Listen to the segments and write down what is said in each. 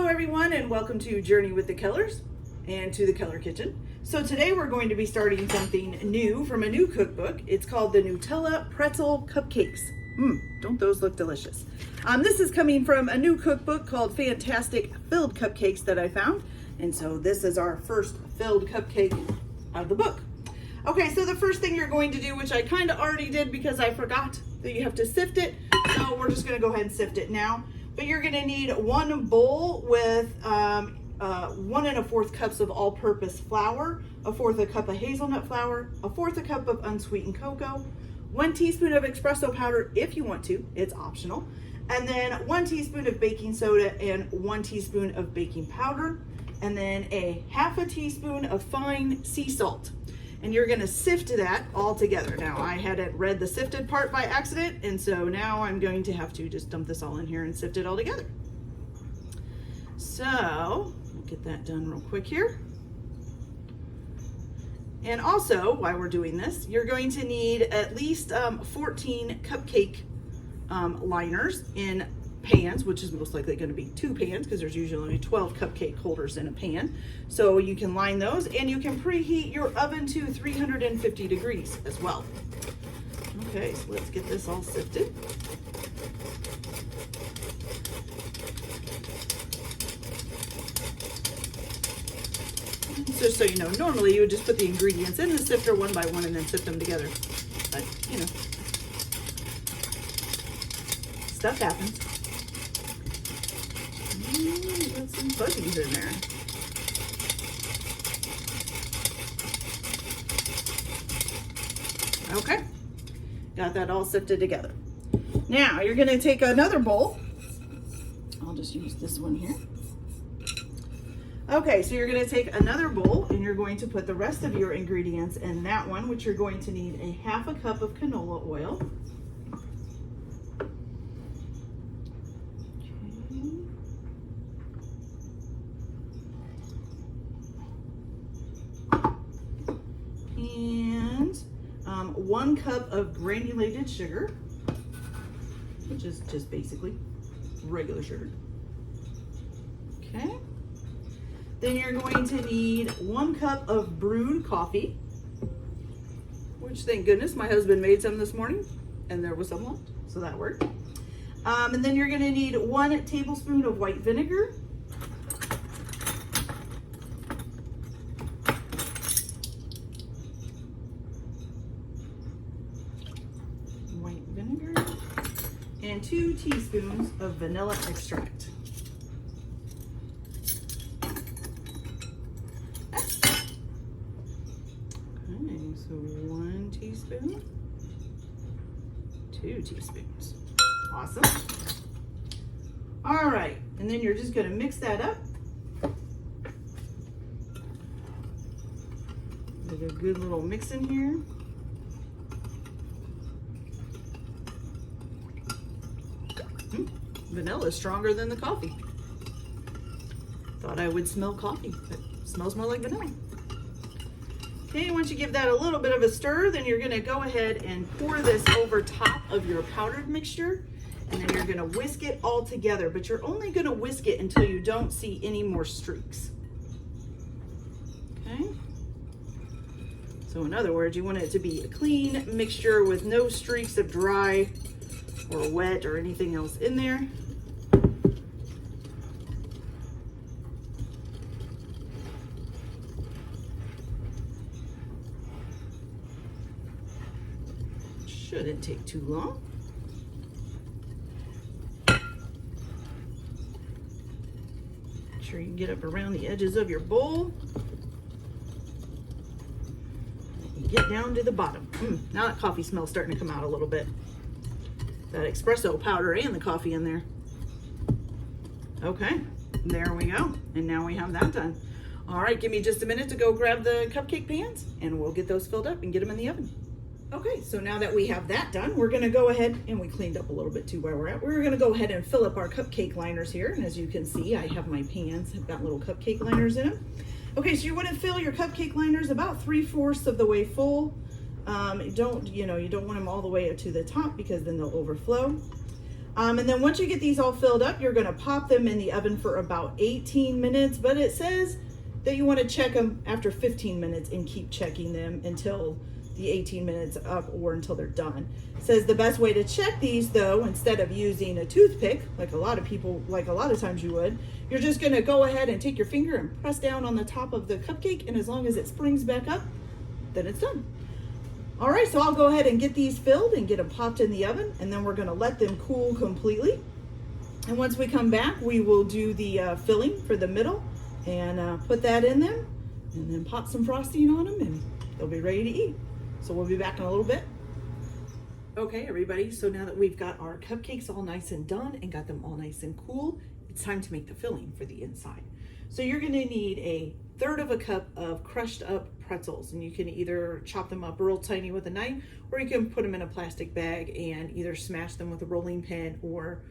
Hello everyone, and welcome to Journey with the Kellers and to the Keller Kitchen. So today we're going to be starting something new from a new cookbook. It's called the Nutella pretzel cupcakes. Don't those look delicious? This is coming from a new cookbook called Fantastic Filled Cupcakes that I found. And so this is our first filled cupcake out of the book. Okay, so the first thing you're going to do, which I kind of already did because I forgot that you have to sift it. So we're just gonna go ahead and sift it now. But you're gonna need one bowl with 1 1/4 cups of all-purpose flour, 1/4 cup of hazelnut flour, 1/4 cup of unsweetened cocoa, 1 teaspoon of espresso powder if you want to, it's optional, and then 1 teaspoon of baking soda and 1 teaspoon of baking powder, and then a 1/2 teaspoon of fine sea salt. And you're gonna sift that all together. Now, I hadn't read the sifted part by accident, and so now I'm going to have to just dump this all in here and sift it all together. So, we'll get that done real quick here. And also, while we're doing this, you're going to need at least 14 cupcake liners in pans, which is most likely going to be 2 pans because there's usually only 12 cupcake holders in a pan. So you can line those, and you can preheat your oven to 350 degrees as well. Okay, so let's get this all sifted. Just so you know, normally you would just put the ingredients in the sifter one by one and then sift them together. But, you know, stuff happens. Got some fuzzies in there. Okay, got that all sifted together. Now you're gonna take another bowl. I'll just use this one here. Okay, so you're gonna take another bowl and you're going to put the rest of your ingredients in that one, which you're going to need a 1/2 cup of canola oil. And 1 cup of granulated sugar, which is just basically regular sugar. Okay. Then you're going to need 1 cup of brewed coffee, which thank goodness my husband made some this morning and there was some left, so that worked. And then you're gonna need 1 tablespoon of white vinegar, and 2 teaspoons of vanilla extract. Okay, so 1 teaspoon, 2 teaspoons. Awesome. All right, and then you're just gonna mix that up. Give it a good little mix in here. Vanilla is stronger than the coffee. Thought I would smell coffee, but it smells more like vanilla. Okay, once you give that a little bit of a stir, then you're gonna go ahead and pour this over top of your powdered mixture, and then you're gonna whisk it all together, but you're only gonna whisk it until you don't see any more streaks. Okay? So in other words, you want it to be a clean mixture with no streaks of dry or wet or anything else in there. Shouldn't take too long. Make sure you get up around the edges of your bowl. And get down to the bottom. Now that coffee smell's starting to come out a little bit. That espresso powder and the coffee in there. Okay, there we go. And now we have that done. All right, give me just a minute to go grab the cupcake pans and we'll get those filled up and get them in the oven. Okay, so now that we have that done, we're gonna go ahead, and we cleaned up a little bit too where we're at. We're gonna go ahead and fill up our cupcake liners here. And as you can see, I have my pans, have got little cupcake liners in them. Okay, so you wanna fill your cupcake liners about 3/4 of the way full. You don't want them all the way up to the top because then they'll overflow. And then once you get these all filled up, you're gonna pop them in the oven for about 18 minutes, but it says that you wanna check them after 15 minutes and keep checking them until the 18 minutes up or until they're done. It says the best way to check these though, instead of using a toothpick, like a lot of times you would, you're just gonna go ahead and take your finger and press down on the top of the cupcake, and as long as it springs back up, then it's done. All right, so I'll go ahead and get these filled and get them popped in the oven, and then we're gonna let them cool completely. And once we come back, we will do the filling for the middle and put that in there, and then pop some frosting on them, and they'll be ready to eat. So we'll be back in a little bit. Okay, everybody, so now that we've got our cupcakes all nice and done and got them all nice and cool, it's time to make the filling for the inside. So you're gonna need a 1/3 of a cup of crushed up pretzels, and you can either chop them up real tiny with a knife, or you can put them in a plastic bag and either smash them with a rolling pin, or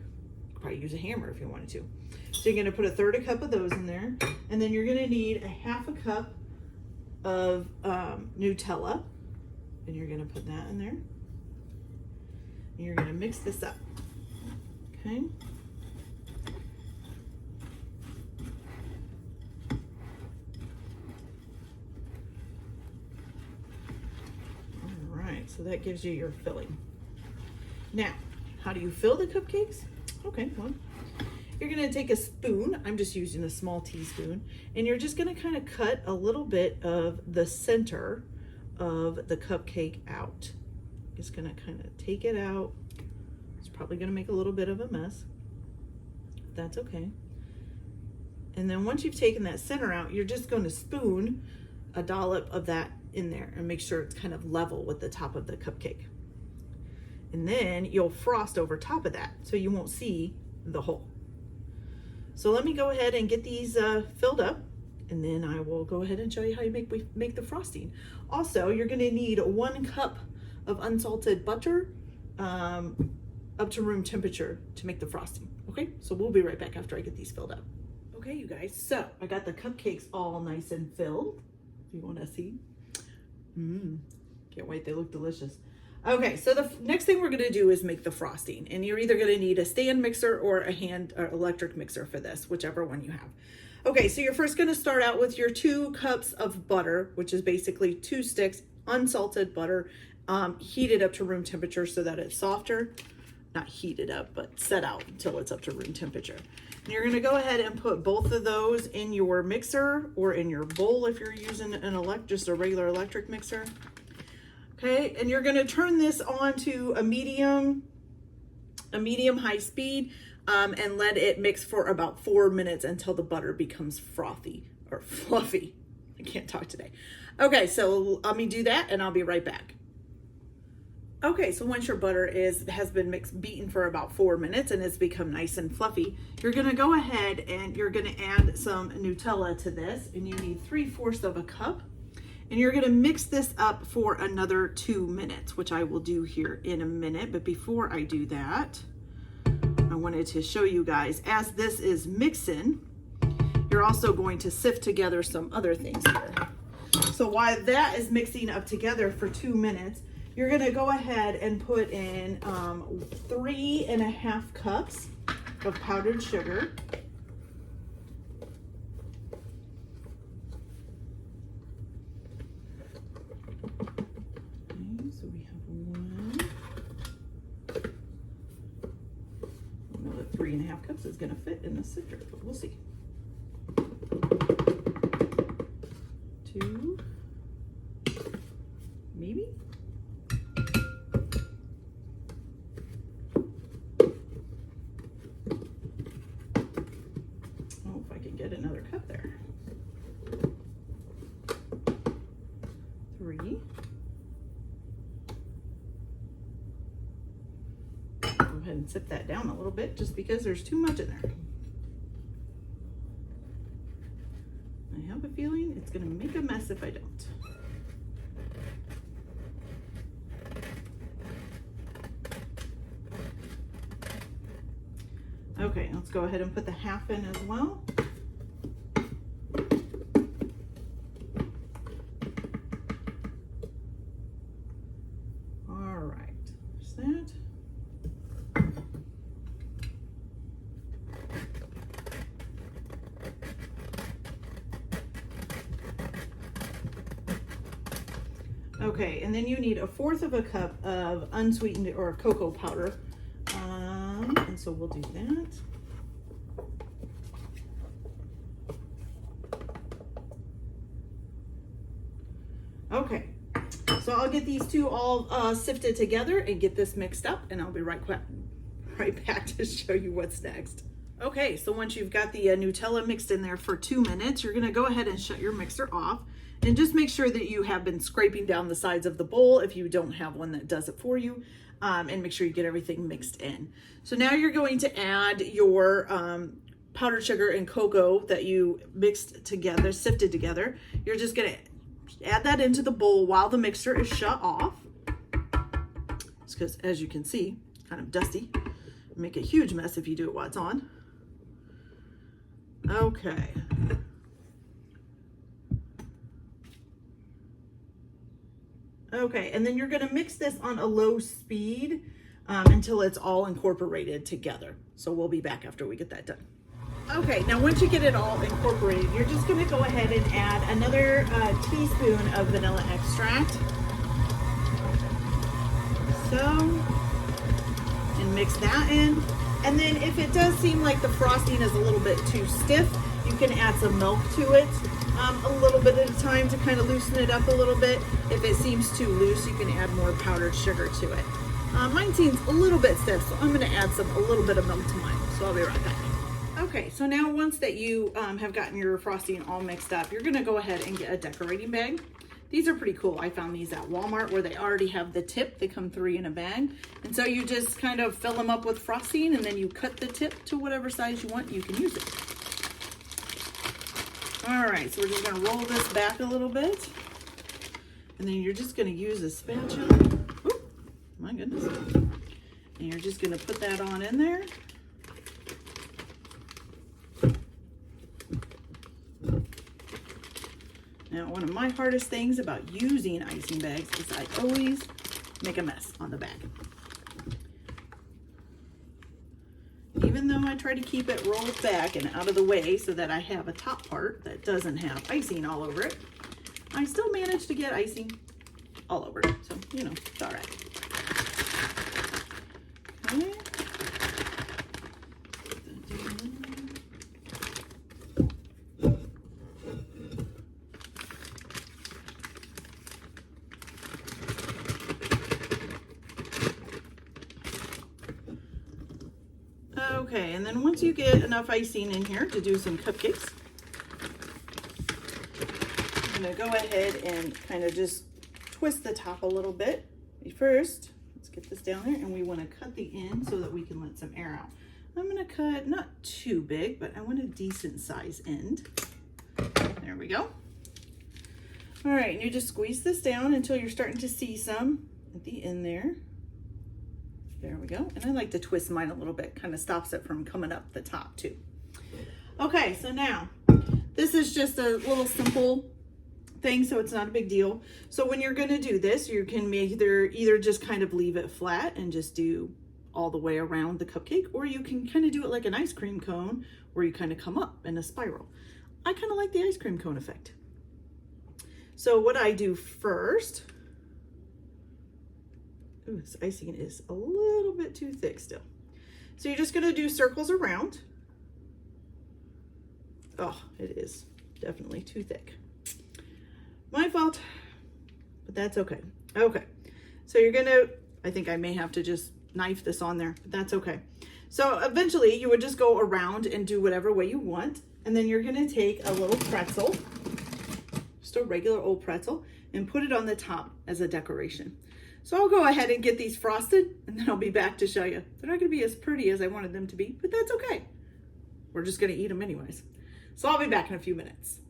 probably use a hammer if you wanted to. So you're gonna put a 1/3 cup of those in there, and then you're gonna need a 1/2 cup of Nutella, and you're gonna put that in there. And you're gonna mix this up, okay? So that gives you your filling. Now, how do you fill the cupcakes? Okay, well, you're gonna take a spoon, I'm just using a small teaspoon, and you're just gonna kind of cut a little bit of the center of the cupcake out. Just gonna kind of take it out. It's probably gonna make a little bit of a mess. That's okay. And then once you've taken that center out, you're just gonna spoon a dollop of that in there and make sure it's kind of level with the top of the cupcake. And then you'll frost over top of that so you won't see the hole. So let me go ahead and get these filled up, and then I will go ahead and show you how you make the frosting. Also, you're gonna need 1 cup of unsalted butter up to room temperature to make the frosting. Okay, so we'll be right back after I get these filled up. Okay, you guys, so I got the cupcakes all nice and filled. If you wanna see. Can't wait, they look delicious. Okay, so the next thing we're gonna do is make the frosting, and you're either gonna need a stand mixer or a hand or electric mixer for this, whichever one you have. Okay, so you're first gonna start out with your 2 cups of butter, which is basically 2 sticks, unsalted butter, heated up to room temperature so that it's softer. Not heated up, but set out until it's up to room temperature. And you're gonna go ahead and put both of those in your mixer or in your bowl if you're using just a regular electric mixer. Okay, and you're gonna turn this on to a medium high speed and let it mix for about 4 minutes until the butter becomes frothy or fluffy. I can't talk today. Okay, so let me do that and I'll be right back. Okay, so once your butter has been beaten for about 4 minutes and it's become nice and fluffy, you're gonna go ahead and you're gonna add some Nutella to this, and you need 3/4 of a cup. And you're gonna mix this up for another 2 minutes, which I will do here in a minute. But before I do that, I wanted to show you guys, as this is mixing, you're also going to sift together some other things here. So while that is mixing up together for 2 minutes, you're gonna go ahead and put in 3½ cups of powdered sugar. Okay, so we have 1. I know that 3½ cups is gonna fit in the sifter, but we'll see. 2, maybe? Get another cup there. 3. Go ahead and sip that down a little bit just because there's too much in there. I have a feeling it's going to make a mess if I don't. Okay, let's go ahead and put the 1/2 in as well. All right, there's that. Okay, and then you need 1/4 of a cup of unsweetened or cocoa powder. And so we'll do that. Okay, so I'll get these two all sifted together and get this mixed up, and I'll be right back to show you what's next. Okay, so once you've got the Nutella mixed in there for 2 minutes, you're gonna go ahead and shut your mixer off, and just make sure that you have been scraping down the sides of the bowl if you don't have one that does it for you, and make sure you get everything mixed in. So now you're going to add your powdered sugar and cocoa that you mixed together, sifted together. You're just gonna add that into the bowl while the mixer is shut off. It's because, as you can see, it's kind of dusty. Make a huge mess if you do it while it's on. Okay. Okay, and then you're gonna mix this on a low speed until it's all incorporated together. So we'll be back after we get that done. Okay, now once you get it all incorporated, you're just gonna go ahead and add another teaspoon of vanilla extract. So, and mix that in. And then if it does seem like the frosting is a little bit too stiff, you can add some milk to it a little bit at a time to kind of loosen it up a little bit. If it seems too loose, you can add more powdered sugar to it. Mine seems a little bit stiff, so I'm gonna add a little bit of milk to mine. So I'll be right back. Okay, so now once that you have gotten your frosting all mixed up, you're gonna go ahead and get a decorating bag. These are pretty cool. I found these at Walmart where they already have the tip. They come 3 in a bag. And so you just kind of fill them up with frosting, and then you cut the tip to whatever size you want. You can use it. All right, so we're just gonna roll this back a little bit. And then you're just gonna use a spatula. Oop, my goodness. And you're just gonna put that on in there. Now, one of my hardest things about using icing bags is I always make a mess on the bag. Even though I try to keep it rolled back and out of the way so that I have a top part that doesn't have icing all over it, I still manage to get icing all over it. So, you know, it's all right. Okay. Okay, and then once you get enough icing in here to do some cupcakes, I'm gonna go ahead and kind of just twist the top a little bit. First, let's get this down there, and we wanna cut the end so that we can let some air out. I'm gonna cut not too big, but I want a decent size end. There we go. All right, and you just squeeze this down until you're starting to see some at the end there. There we go. And I like to twist mine a little bit, kind of stops it from coming up the top too. Okay, so now this is just a little simple thing, so it's not a big deal. So when you're gonna do this, you can either just kind of leave it flat and just do all the way around the cupcake, or you can kind of do it like an ice cream cone where you kind of come up in a spiral. I kind of like the ice cream cone effect. So what I do first, ooh, this icing is a little bit too thick still. So you're just gonna do circles around. Oh, it is definitely too thick. My fault, but that's okay. Okay, so you're gonna, I think I may have to just knife this on there, but that's okay. So eventually you would just go around and do whatever way you want. And then you're gonna take a little pretzel, just a regular old pretzel, and put it on the top as a decoration. So I'll go ahead and get these frosted, and then I'll be back to show you. They're not gonna be as pretty as I wanted them to be, but that's okay. We're just gonna eat them anyways. So I'll be back in a few minutes.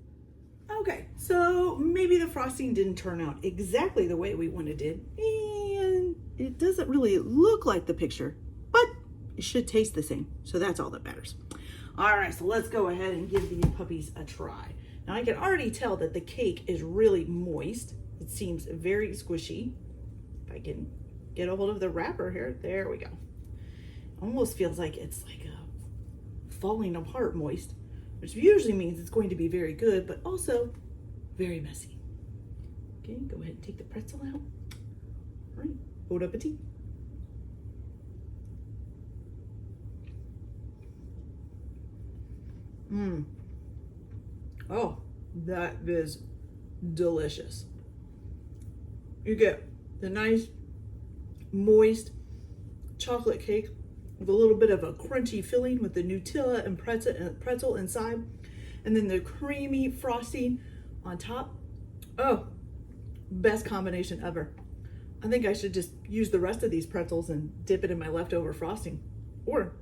Okay, so maybe the frosting didn't turn out exactly the way we wanted it, and it doesn't really look like the picture, but it should taste the same. So that's all that matters. All right, so let's go ahead and give these puppies a try. Now I can already tell that the cake is really moist. It seems very squishy. If I can get a hold of the wrapper here, there we go. Almost feels like it's like a falling apart moist, which usually means it's going to be very good, but also very messy. Okay, go ahead and take the pretzel out. All right, bon appetit. Oh, that is delicious. You get the nice, moist chocolate cake with a little bit of a crunchy filling with the Nutella and pretzel inside, and then the creamy frosting on top. Oh, best combination ever. I think I should just use the rest of these pretzels and dip it in my leftover frosting, or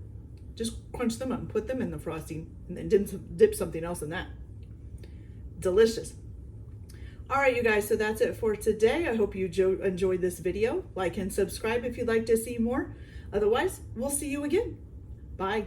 just crunch them up and put them in the frosting and then dip something else in that. Delicious. All right, you guys, so that's it for today. I hope you enjoyed this video. Like and subscribe if you'd like to see more. Otherwise, we'll see you again. Bye.